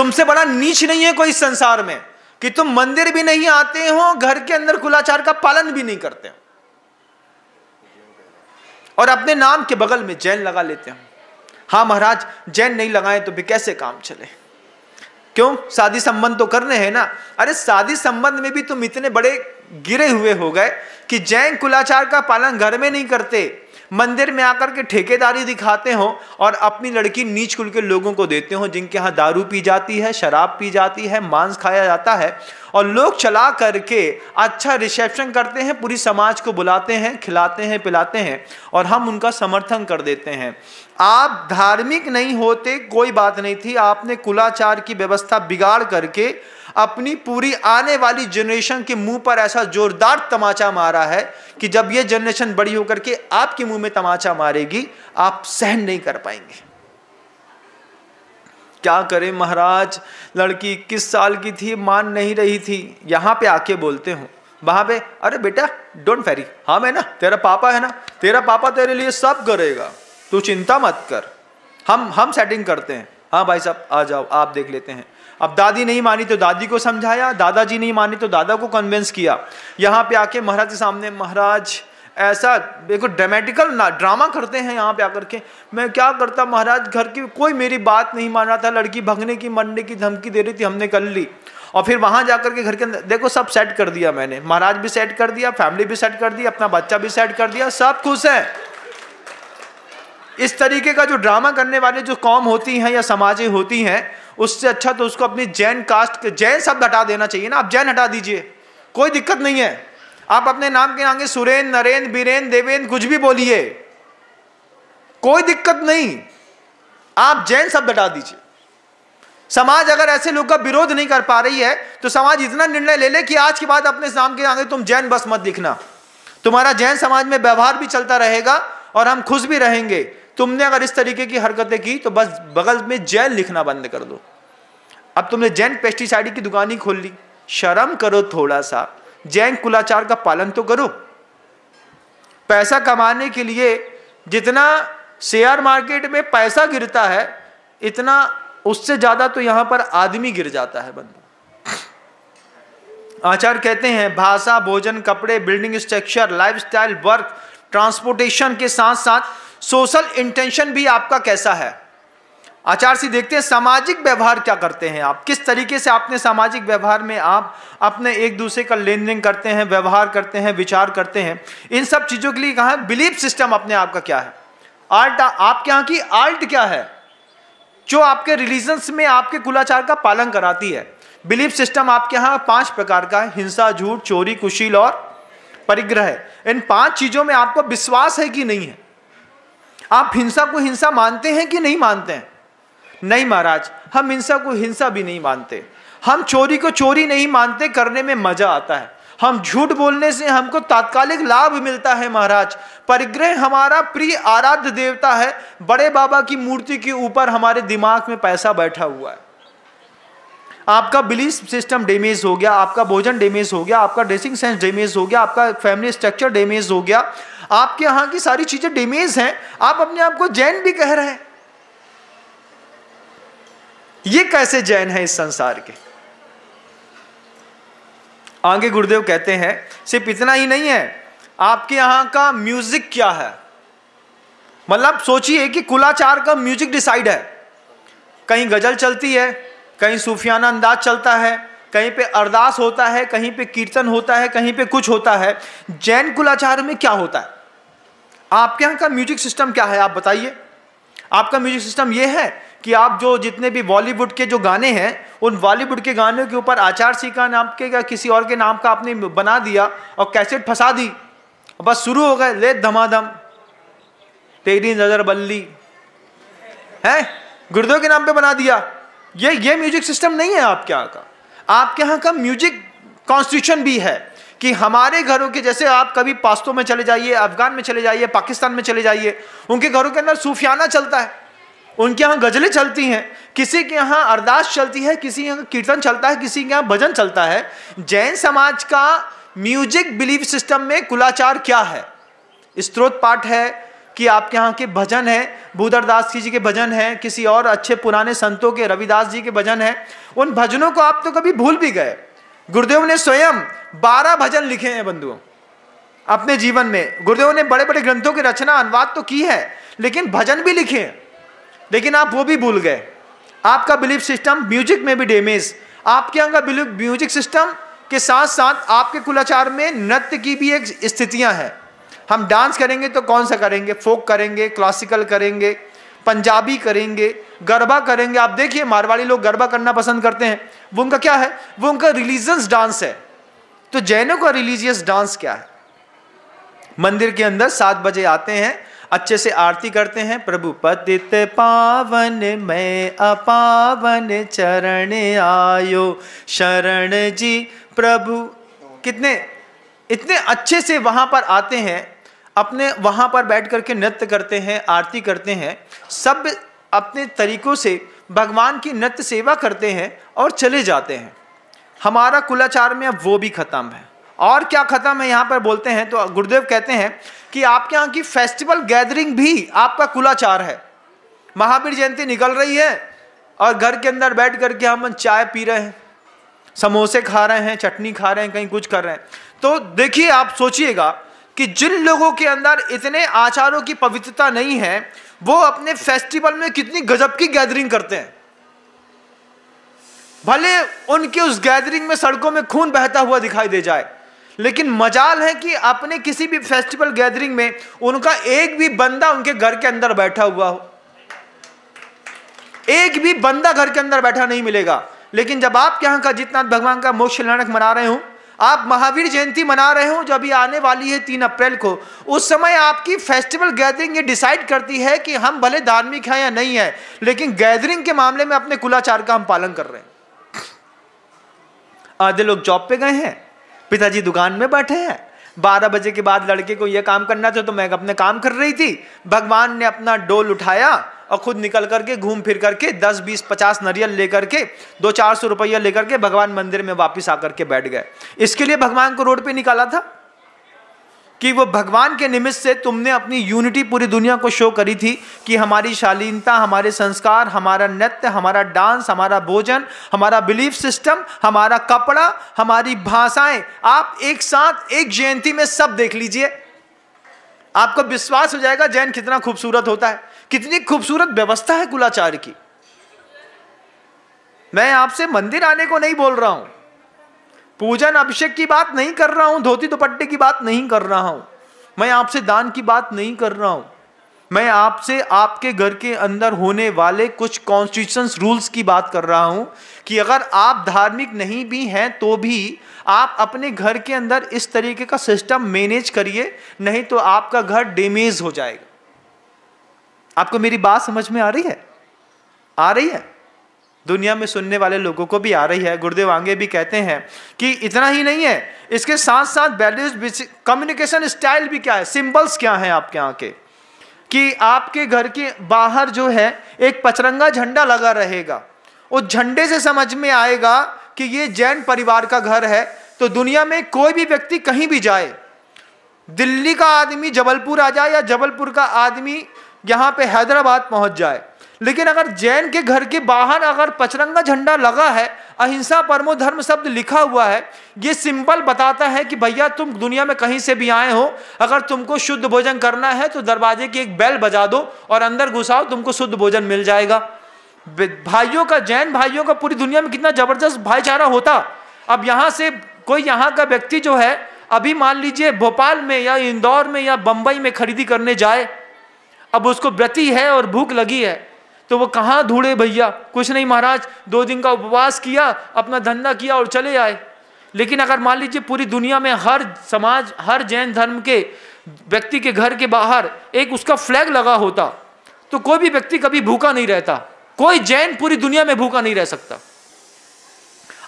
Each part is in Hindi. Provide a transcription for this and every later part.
तुमसे बड़ा नीच नहीं है कोई संसार में कि तुम मंदिर भी नहीं आते हो, घर के अंदर कुलाचार का पालन भी नहीं करते हो, और अपने नाम के बगल में जैन लगा लेते हो। हाँ महाराज, जैन नहीं लगाए तो भी कैसे काम चले? क्यों? शादी संबंध तो करने हैं ना। अरे शादी संबंध में भी तुम इतने बड़े गिरे हुए हो गए कि जैन कुलाचार का पालन घर में नहीं करते, मंदिर में आकर के ठेकेदारी दिखाते हो और अपनी लड़की नीच कुल के लोगों को देते हो, जिनके यहाँ दारू पी जाती है, शराब पी जाती है, मांस खाया जाता है, और लोग चला करके अच्छा रिसेप्शन करते हैं, पूरी समाज को बुलाते हैं, खिलाते हैं, पिलाते हैं, और हम उनका समर्थन कर देते हैं। आप धार्मिक नहीं होते कोई बात नहीं थी, आपने कुलाचार की व्यवस्था बिगाड़ करके अपनी पूरी आने वाली जनरेशन के मुंह पर ऐसा जोरदार तमाचा मारा है कि जब ये जनरेशन बड़ी होकर के आपके मुंह में तमाचा मारेगी, आप सहन नहीं कर पाएंगे। क्या करें महाराज, लड़की 21 साल की थी, मान नहीं रही थी, यहाँ पे आके बोलते हो, वहां पे अरे बेटा डोंट वेरी, हाँ मैं ना तेरा पापा है ना, तेरा पापा तेरे लिए सब करेगा, तू चिंता मत कर, हम सेटिंग करते हैं। हाँ भाई साहब आ जाओ, आप देख लेते हैं। अब दादी नहीं मानी तो दादी को समझाया, दादाजी नहीं मानी तो दादा को कन्विंस किया। यहाँ पे आके महाराज के सामने, महाराज ऐसा देखो ड्रामेटिकल ना ड्रामा करते हैं यहाँ पे आकर के। मैं क्या करता महाराज, घर की कोई मेरी बात नहीं मान रहा था, लड़की भगने की मरने की धमकी दे रही थी, हमने कर ली, और फिर वहां जाकर के घर के अंदर देखो सब सेट कर दिया मैंने, महाराज भी सेट कर दिया, फैमिली भी सेट कर दिया, अपना बच्चा भी सेट कर दिया, सब खुश है। इस तरीके का जो ड्रामा करने वाले जो कौम होती हैं या समाजें होती हैं, उससे अच्छा तो उसको अपनी जैन कास्ट, जैन शब्द हटा देना चाहिए ना। आप जैन हटा दीजिए, कोई दिक्कत नहीं है। आप अपने नाम के आगे सुरेन, नरेन, बीरेन, देवेन कुछ भी बोलिए, कोई दिक्कत नहीं, आप जैन शब्द हटा दीजिए। समाज अगर ऐसे लोग का विरोध नहीं कर पा रही है तो समाज इतना निर्णय ले ले कि आज के बाद अपने नाम के आगे तुम जैन बस मत लिखना, तुम्हारा जैन समाज में व्यवहार भी चलता रहेगा और हम खुश भी रहेंगे। तुमने अगर इस तरीके की हरकतें की तो बस बगल में जैन लिखना बंद कर दो। अब तुमने जैन पेस्टिसाइड की दुकान ही खोल ली, शर्म करो थोड़ा सा, जैन कुलाचार का पालन तो करो। पैसा कमाने के लिए जितना शेयर मार्केट में पैसा गिरता है, इतना उससे ज्यादा तो यहां पर आदमी गिर जाता है बंधु। आचार्य कहते हैं भाषा, भोजन, कपड़े, building structure, lifestyle, work, transportation के साथ साथ सोशल इंटेंशन भी आपका कैसा है। आचार्य से देखते हैं सामाजिक व्यवहार क्या करते हैं आप, किस तरीके से आपने सामाजिक व्यवहार में आप अपने एक दूसरे का लेन देन करते हैं, व्यवहार करते हैं, विचार करते हैं। इन सब चीजों के लिए कहा बिलीफ सिस्टम अपने आप का क्या है, आर्ट आपके यहाँ की आर्ट क्या है जो आपके रिलीजन्स में आपके कुलाचार का पालन कराती है। बिलीफ सिस्टम आपके यहाँ 5 प्रकार का है, हिंसा, झूठ, चोरी, कुशील और परिग्रह। इन 5 चीजों में आपको विश्वास है कि नहीं है? आप हिंसा को हिंसा मानते हैं कि नहीं मानते हैं? नहीं महाराज, हम हिंसा को हिंसा भी नहीं मानते, हम चोरी को चोरी नहीं मानते, करने में मजा आता है, हम झूठ बोलने से हमको तात्कालिक लाभ मिलता है महाराज। परिग्रह हमारा प्रिय आराध्य देवता है, बड़े बाबा की मूर्ति के ऊपर हमारे दिमाग में पैसा बैठा हुआ है। आपका बिलीफ सिस्टम डैमेज हो गया, आपका भोजन डैमेज हो गया, आपका ड्रेसिंग सेंस डैमेज हो गया, आपका फैमिली स्ट्रक्चर डैमेज हो गया, आपके यहाँ की सारी चीजें डैमेज हैं, आप अपने आप को जैन भी कह रहे हैं। ये कैसे जैन है इस संसार के? आगे गुरुदेव कहते हैं सिर्फ इतना ही नहीं है, आपके यहां का म्यूजिक क्या है। मतलब सोचिए कि कुलाचार का म्यूजिक डिसाइड है, कहीं गजल चलती है, कहीं सूफियाना अंदाज चलता है, कहीं पे अरदास होता है, कहीं पे कीर्तन होता है, कहीं पे कुछ होता है। जैन कुलाचार में क्या होता है? आपके यहाँ का म्यूजिक सिस्टम क्या है आप बताइए। आपका म्यूजिक सिस्टम ये है कि आप जो जितने भी बॉलीवुड के जो गाने हैं, उन बॉलीवुड के गानों के ऊपर आचार्य सी का नाम के या किसी और के नाम का आपने बना दिया और कैसेट फंसा दी, बस शुरू हो गए ले धमाधम तेरी नजर बल्ली है, गुरुदेव के नाम पे बना दिया। ये म्यूजिक सिस्टम नहीं है आपके यहाँ का। आपके यहाँ का म्यूजिक कॉन्स्टिट्यूशन भी है कि हमारे घरों के, जैसे आप कभी पास्तों में चले जाइए, अफगान में चले जाइए, पाकिस्तान में चले जाइए, उनके घरों के अंदर सूफियाना चलता है, उनके यहाँ गजलें चलती हैं, किसी के यहाँ अरदास चलती है, किसी के यहाँ कीर्तन चलता है, किसी के यहाँ भजन चलता है। जैन समाज का म्यूजिक बिलीफ सिस्टम में कुलाचार क्या है? स्तोत्र पाठ है, कि आपके यहाँ के भजन है, भूधरदास जी के भजन है, किसी और अच्छे पुराने संतों के, रविदास जी के भजन है, उन भजनों को आप तो कभी भूल भी गए। गुरुदेव ने स्वयं 12 भजन लिखे हैं बंधुओं अपने जीवन में। गुरुदेव ने बड़े बड़े ग्रंथों की रचना अनुवाद तो की है, लेकिन भजन भी लिखे हैं, लेकिन आप वो भी भूल गए। आपका बिलीफ सिस्टम म्यूजिक में भी डैमेज, आपके यहाँ का बिलीफ म्यूजिक सिस्टम के साथ साथ आपके कुलाचार में नृत्य की भी एक स्थितियां हैं। हम डांस करेंगे तो कौन सा करेंगे, फोक करेंगे, क्लासिकल करेंगे, पंजाबी करेंगे, गरबा करेंगे। आप देखिए मारवाड़ी लोग गरबा करना पसंद करते हैं, वो उनका क्या है, वो उनका रिलीजियस डांस है। तो जैनों का रिलीजियस डांस क्या है, मंदिर के अंदर 7 बजे आते हैं, अच्छे से आरती करते हैं, प्रभु पतित पावन में अपावन चरण आयो शरण जी प्रभु। कितने इतने अच्छे से वहां पर आते हैं, अपने वहां पर बैठ करके नृत्य करते हैं, आरती करते हैं, सब अपने तरीकों से भगवान की नृत्य सेवा करते हैं और चले जाते हैं। हमारा कुलाचार में अब वो भी खत्म है। और क्या खत्म है यहाँ पर बोलते हैं तो गुरुदेव कहते हैं कि आपके यहाँ की फेस्टिवल गैदरिंग भी आपका कुलाचार है। महावीर जयंती निकल रही है और घर के अंदर बैठ करके हम चाय पी रहे हैं, समोसे खा रहे हैं, चटनी खा रहे हैं, कहीं कुछ कर रहे हैं। तो देखिए, आप सोचिएगा कि जिन लोगों के अंदर इतने आचारों की पवित्रता नहीं है, वो अपने फेस्टिवल में कितनी गजब की गैदरिंग करते हैं। भले उनके उस गैदरिंग में सड़कों में खून बहता हुआ दिखाई दे जाए, लेकिन मजाल है कि अपने किसी भी फेस्टिवल गैदरिंग में उनका एक भी बंदा उनके घर के अंदर बैठा हुआ हो, एक भी बंदा घर के अंदर बैठा नहीं मिलेगा। लेकिन जब आप यहाँ का जितना भगवान का मोक्ष कल्याणक मना रहे हो, आप महावीर जयंती मना रहे हो जो अभी आने वाली है 3 अप्रैल को, उस समय आपकी फेस्टिवल गैदरिंग ये डिसाइड करती है कि हम भले धार्मिक हैं या नहीं है, लेकिन गैदरिंग के मामले में अपने कुलाचार का हम पालन कर रहे हैं। आधे लोग जॉब पे गए हैं, पिताजी दुकान में बैठे हैं, 12 बजे के बाद लड़के को यह काम करना था तो मैं अपने काम कर रही थी। भगवान ने अपना डोल उठाया और खुद निकल करके घूम फिर करके 10, 20, 50 नारियल लेकर के 200-400 रुपया लेकर के भगवान मंदिर में वापस आकर के बैठ गए। इसके लिए भगवान को रोड पे निकाला था कि वो भगवान के निमित्त से तुमने अपनी यूनिटी पूरी दुनिया को शो करी थी कि हमारी शालीनता, हमारे संस्कार, हमारा नृत्य, हमारा डांस, हमारा भोजन, हमारा बिलीफ सिस्टम, हमारा कपड़ा, हमारी भाषाएं, आप एक साथ एक जयंती में सब देख लीजिए, आपको विश्वास हो जाएगा जैन कितना खूबसूरत होता है, कितनी खूबसूरत व्यवस्था है कुलाचार की। मैं आपसे मंदिर आने को नहीं बोल रहा हूं, पूजन अभिषेक की बात नहीं कर रहा हूं, धोती दुपट्टे की बात नहीं कर रहा हूं, मैं आपसे दान की बात नहीं कर रहा हूं, मैं आपसे आपके घर के अंदर होने वाले कुछ कॉन्स्टिट्यूशंस रूल्स की बात कर रहा हूं कि अगर आप धार्मिक नहीं भी हैं तो भी आप अपने घर के अंदर इस तरीके का सिस्टम मैनेज करिए, नहीं तो आपका घर डैमेज हो जाएगा। आपको मेरी बात समझ में आ रही है? आ रही है? दुनिया में सुनने वाले लोगों को भी आ रही है। गुरुदेव आगे भी कहते हैं कि इतना ही नहीं है, इसके साथ साथ वैल्यूज, कम्युनिकेशन स्टाइल भी क्या है, सिंबल्स क्या हैं आपके यहाँ के, कि आपके घर के बाहर जो है एक पचरंगा झंडा लगा रहेगा, उस झंडे से समझ में आएगा कि ये जैन परिवार का घर है। तो दुनिया में कोई भी व्यक्ति कहीं भी जाए, दिल्ली का आदमी जबलपुर आ जाए या जबलपुर का आदमी यहाँ पे हैदराबाद पहुंच जाए, लेकिन अगर जैन के घर के बाहर अगर पचरंगा झंडा लगा है, अहिंसा परमो धर्म शब्द लिखा हुआ है, ये सिंबल बताता है कि भैया तुम दुनिया में कहीं से भी आए हो, अगर तुमको शुद्ध भोजन करना है तो दरवाजे की एक बेल बजा दो और अंदर घुसाओ, तुमको शुद्ध भोजन मिल जाएगा। भाइयों का, जैन भाइयों का पूरी दुनिया में कितना जबरदस्त भाईचारा होता। अब यहाँ से कोई यहाँ का व्यक्ति जो है, अभी मान लीजिए भोपाल में या इंदौर में या बंबई में खरीदी करने जाए, अब उसको व्रती है और भूख लगी है, तो वो कहाँ ढूंढे भैया? कुछ नहीं महाराज, 2 दिन का उपवास किया, अपना धंधा किया और चले आए। लेकिन अगर मान लीजिए पूरी दुनिया में हर समाज, हर जैन धर्म के व्यक्ति के घर के बाहर एक उसका फ्लैग लगा होता, तो कोई भी व्यक्ति कभी भूखा नहीं रहता, कोई जैन पूरी दुनिया में भूखा नहीं रह सकता।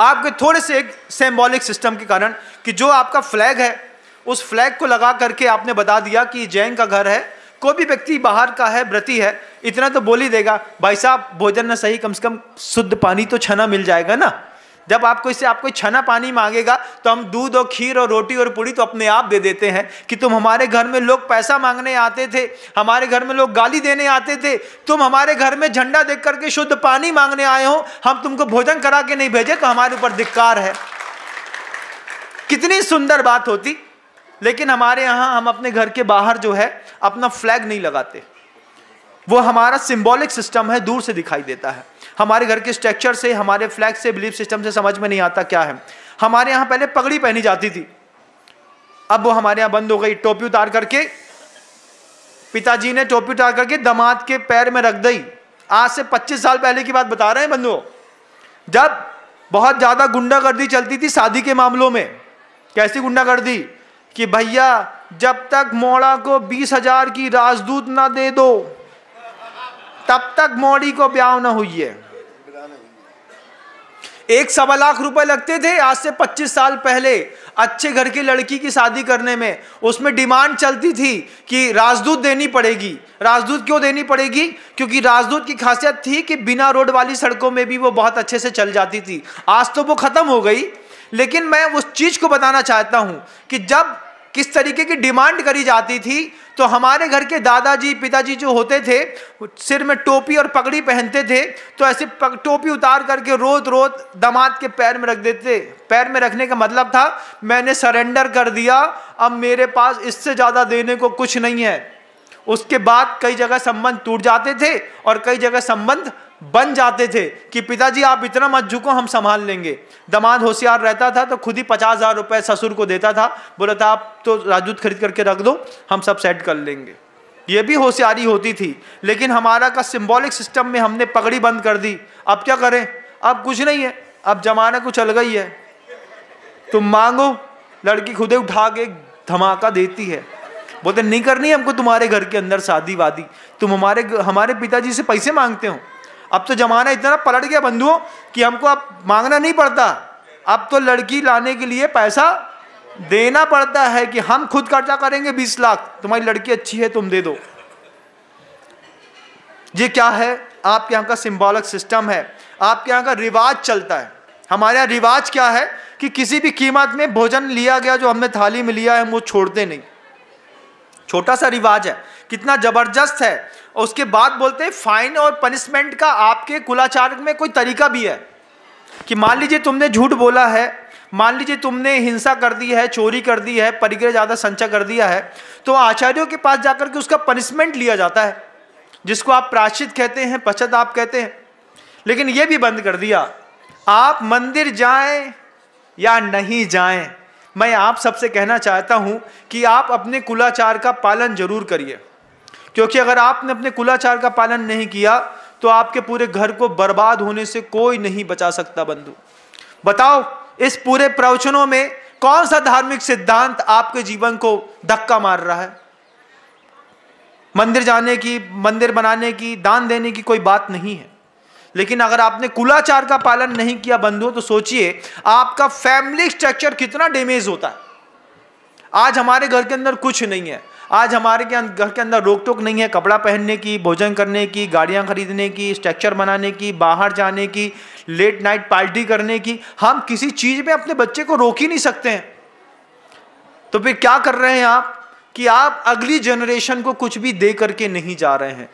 आपके थोड़े से एक सिंबॉलिक सिस्टम के कारण कि जो आपका फ्लैग है, उस फ्लैग को लगा करके आपने बता दिया कि जैन का घर है, कोई भी व्यक्ति बाहर का है, व्रती है, इतना तो बोल ही देगा, भाई साहब भोजन ना सही, कम से कम शुद्ध पानी तो छना मिल जाएगा ना। जब आप कोई छना पानी मांगेगा तो हम दूध और खीर और रोटी और पूड़ी तो अपने आप दे देते हैं कि तुम हमारे घर में लोग पैसा मांगने आते थे, हमारे घर में लोग गाली देने आते थे, तुम हमारे घर में झंडा देख करके शुद्ध पानी मांगने आए हो, हम तुमको भोजन करा के नहीं भेजे तो हमारे ऊपर धिक्कार है। कितनी सुंदर बात होती। लेकिन हमारे यहाँ हम अपने घर के बाहर जो है अपना फ्लैग नहीं लगाते, वो हमारा सिंबॉलिक सिस्टम है, दूर से दिखाई देता है। हमारे घर के स्ट्रक्चर से, हमारे फ्लैग से, बिलीफ सिस्टम से समझ में नहीं आता क्या है। हमारे यहाँ पहले पगड़ी पहनी जाती थी, अब वो हमारे यहाँ बंद हो गई। टोपी उतार करके, पिताजी ने टोपी उतार करके दामाद के पैर में रख दी। आज से 25 साल पहले की बात बता रहे हैं बंधुओं, जब बहुत ज्यादा गुंडागर्दी चलती थी शादी के मामलों में। कैसी गुंडागर्दी कि भैया जब तक मोड़ा को 20,000 की राजदूत ना दे दो तब तक मोड़ी को ब्याह ना हुई है। 1.25 लाख रुपए लगते थे आज से 25 साल पहले अच्छे घर की लड़की की शादी करने में। उसमें डिमांड चलती थी कि राजदूत देनी पड़ेगी। राजदूत क्यों देनी पड़ेगी? क्योंकि राजदूत की खासियत थी कि बिना रोड वाली सड़कों में भी वो बहुत अच्छे से चल जाती थी। आज तो वो खत्म हो गई, लेकिन मैं उस चीज को बताना चाहता हूं कि जब किस तरीके की डिमांड करी जाती थी तो हमारे घर के दादाजी पिताजी जो होते थे सिर में टोपी और पगड़ी पहनते थे, तो ऐसे टोपी उतार करके रोज रोज दामाद के पैर में रख देते। पैर में रखने का मतलब था मैंने सरेंडर कर दिया, अब मेरे पास इससे ज्यादा देने को कुछ नहीं है। उसके बाद कई जगह संबंध टूट जाते थे और कई जगह संबंध बन जाते थे कि पिताजी आप इतना मत झुको, हम संभाल लेंगे। दामाद होशियार रहता था तो खुद ही 50,000 रुपए ससुर को देता था, बोला था आप तो राजदूत खरीद करके रख दो, हम सब सेट कर लेंगे। ये भी होशियारी होती थी। लेकिन हमारा का सिंबॉलिक सिस्टम में हमने पगड़ी बंद कर दी। अब क्या करें? अब कुछ नहीं है, अब जमाना कुछ अलग ही है। तुम मांगो, लड़की खुदे उठा के धमाका देती है, बोलते नहीं करनी हमको तुम्हारे घर के अंदर शादी वादी, तुम हमारे पिताजी से पैसे मांगते हो। अब तो जमाना इतना पलट गया बंधुओं कि हमको अब मांगना नहीं पड़ता, अब तो लड़की लाने के लिए पैसा देना पड़ता है कि हम खुद खर्चा करेंगे 20 लाख, तुम्हारी लड़की अच्छी है तुम दे दो। ये क्या है? आपके यहाँ का सिंबॉलिक सिस्टम है, आपके यहाँ का रिवाज चलता है। हमारे यहाँ रिवाज क्या है कि किसी भी कीमत में भोजन लिया गया जो हमने थाली में लिया है हम वो छोड़ते नहीं। छोटा सा रिवाज है, कितना जबरदस्त है। उसके बाद बोलते हैं फाइन और पनिशमेंट का आपके कुलाचार में कोई तरीका भी है कि मान लीजिए तुमने झूठ बोला है, मान लीजिए तुमने हिंसा कर दी है, चोरी कर दी है, परिग्रह ज्यादा संचय कर दिया है, तो आचार्यों के पास जाकर के उसका पनिशमेंट लिया जाता है, जिसको आप प्रायश्चित कहते हैं, पश्चाताप कहते हैं। लेकिन यह भी बंद कर दिया, आप मंदिर जाएं या नहीं जाएं, मैं आप सबसे कहना चाहता हूं कि आप अपने कुलाचार का पालन जरूर करिए, क्योंकि अगर आपने अपने कुलाचार का पालन नहीं किया तो आपके पूरे घर को बर्बाद होने से कोई नहीं बचा सकता। बंधु बताओ, इस पूरे प्रवचनों में कौन सा धार्मिक सिद्धांत आपके जीवन को धक्का मार रहा है? मंदिर जाने की, मंदिर बनाने की, दान देने की कोई बात नहीं है। लेकिन अगर आपने कुलाचार का पालन नहीं किया बंधुओं, तो सोचिए आपका फैमिली स्ट्रक्चर कितना डैमेज होता है। आज हमारे घर के अंदर कुछ नहीं है, आज हमारे घर के अंदर रोक टोक नहीं है कपड़ा पहनने की, भोजन करने की, गाड़ियां खरीदने की, स्ट्रक्चर बनाने की, बाहर जाने की, लेट नाइट पार्टी करने की। हम किसी चीज में अपने बच्चे को रोक ही नहीं सकते हैं। तो फिर क्या कर रहे हैं आप कि आप अगली जनरेशन को कुछ भी दे करके नहीं जा रहे हैं।